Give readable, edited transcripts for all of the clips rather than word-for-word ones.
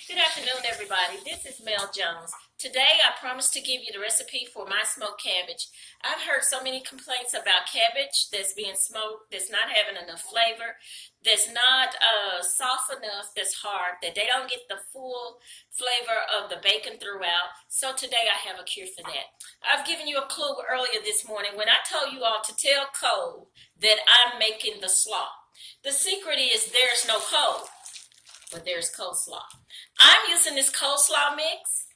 Good afternoon, everybody. This is Mel Jones. Today, I promised to give you the recipe for my smoked cabbage. I've heard so many complaints about cabbage that's being smoked, that's not having enough flavor, that's not soft enough, that's hard, that they don't get the full flavor of the bacon throughout. So today, I have a cure for that. I've given you a clue earlier this morning when I told you all to tell Cole that I'm making the slaw. The secret is there's no Cole, but there's coleslaw. I'm using this coleslaw mix,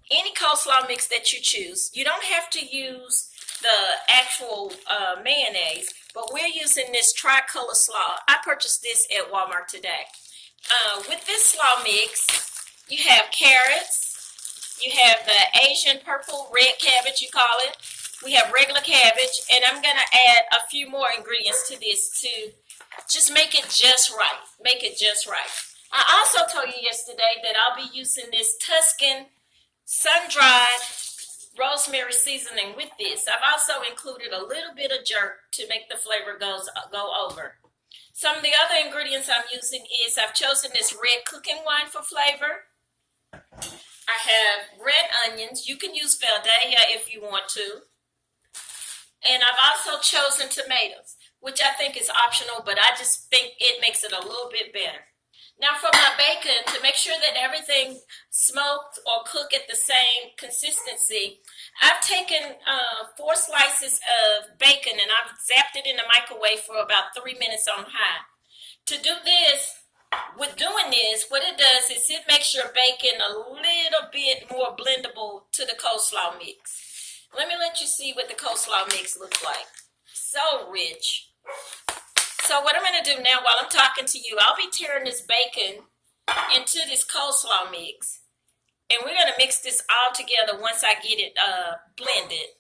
any coleslaw mix that you choose. You don't have to use the actual mayonnaise, but we're using this tricolor slaw. I purchased this at Walmart today. With this slaw mix, you have carrots, you have the Asian purple red cabbage, you call it. We have regular cabbage, and I'm going to add a few more ingredients to this to just make it just right. Make it just right. I also told you yesterday that I'll be using this Tuscan sun-dried rosemary seasoning with this. I've also included a little bit of jerk to make the flavor go over. Some of the other ingredients I'm using is I've chosen this red cooking wine for flavor. I have red onions. You can use Valdea if you want to. And I've also chosen tomatoes, which I think is optional, but I just think it makes it a little bit better. Now for my bacon, to make sure that everything smoked or cooked at the same consistency, I've taken 4 slices of bacon and I've zapped it in the microwave for about 3 minutes on high. To do this, with doing this, what it does is it makes your bacon a little bit more blendable to the coleslaw mix. Let me let you see what the coleslaw mix looks like. So rich. So what I'm going to do now while I'm talking to you, I'll be tearing this bacon into this coleslaw mix. And we're going to mix this all together once I get it blended.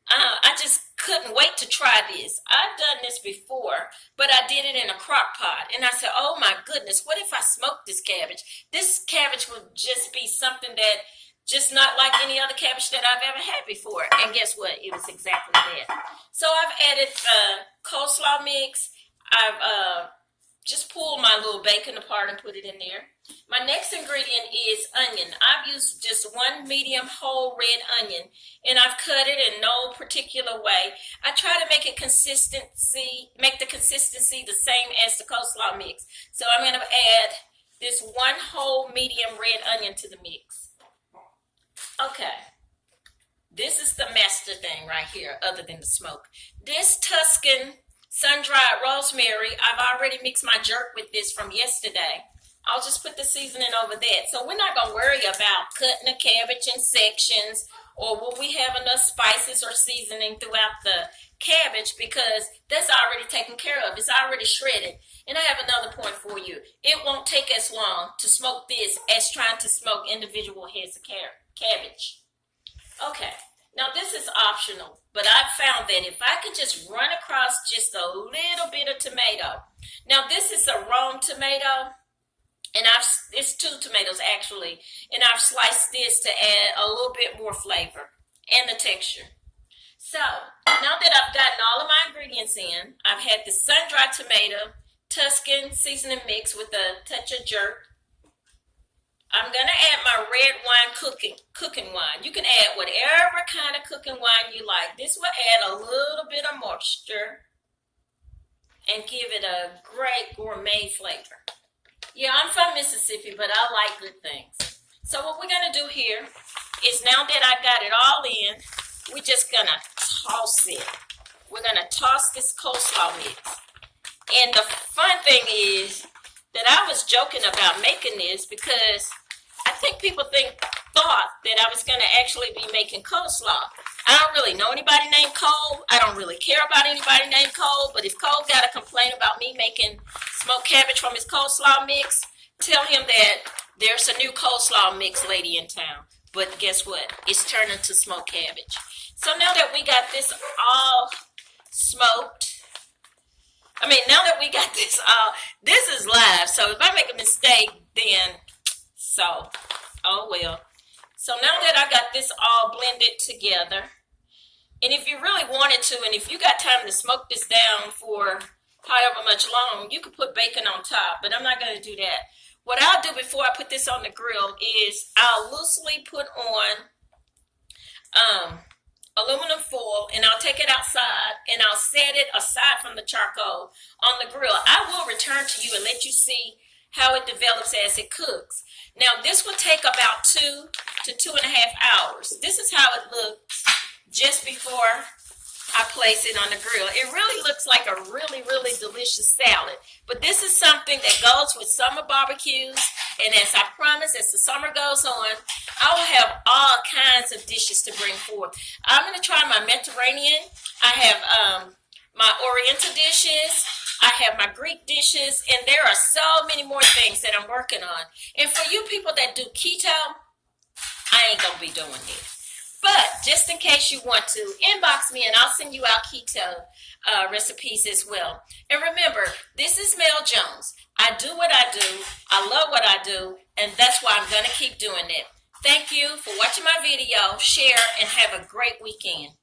I just couldn't wait to try this. I've done this before, but I did it in a crock pot. And I said, oh my goodness, what if I smoke this cabbage? This cabbage would just be something that just not like any other cabbage that I've ever had before. And guess what? It was exactly that. So I've added coleslaw mix. I've just pulled my little bacon apart and put it in there. My next ingredient is onion. I've used just 1 medium whole red onion, and I've cut it in no particular way. I try to make the consistency the same as the coleslaw mix. So I'm going to add this 1 whole medium red onion to the mix. Okay, this is the master thing right here, other than the smoke. This Tuscan sun-dried rosemary, I've already mixed my jerk with this from yesterday. I'll just put the seasoning over that. So we're not going to worry about cutting the cabbage in sections or will we have enough spices or seasoning throughout the cabbage because that's already taken care of. It's already shredded. And I have another point for you. It won't take as long to smoke this as trying to smoke individual heads of cabbage. Okay, now this is optional, but I've found that if I could just run across just a little bit of tomato. Now this is a Rome tomato, and it's 2 tomatoes actually, and I've sliced this to add a little bit more flavor and the texture. So now that I've gotten all of my ingredients in, I've had the sun-dried tomato, Tuscan seasoning mix with a touch of jerk. I'm going to add my red wine cooking wine. You can add whatever kind of cooking wine you like. This will add a little bit of moisture and give it a great gourmet flavor. Yeah, I'm from Mississippi, but I like good things. So what we're going to do here is now that I got it all in, we're just going to toss it. We're going to toss this coleslaw mix. And the fun thing is that I was joking about making this because I think people thought that I was going to actually be making coleslaw. I don't really know anybody named Cole. I don't really care about anybody named Cole. But if Cole got a complaint about me making smoked cabbage from his coleslaw mix, tell him that there's a new coleslaw mix lady in town. But guess what? It's turned into smoked cabbage. So now that we got this all smoked, now that we got this all, this is live. So if I make a mistake, then oh well. So now that I got this all blended together, and if you really wanted to, and if you got time to smoke this down for however much long. You could put bacon on top, but I'm not going to do that. What I'll do before I put this on the grill is I'll loosely put on aluminum foil, and I'll take it outside and I'll set it aside from the charcoal on the grill. I will return to you and let you see how it develops as it cooks. Now this will take about 2 to 2.5 hours. This is how it looks just before I place it on the grill. It really looks like a really, really delicious salad. But this is something that goes with summer barbecues. And as I promised, as the summer goes on, I will have all kinds of dishes to bring forth. I'm going to try my Mediterranean. I have my Oriental dishes. I have my Greek dishes. And there are so many more things that I'm working on. And for you people that do keto, I ain't going to be doing it. But just in case you want to, inbox me and I'll send you out keto recipes as well. And remember, this is Mel Jones. I do what I do. I love what I do. And that's why I'm going to keep doing it. Thank you for watching my video. Share and have a great weekend.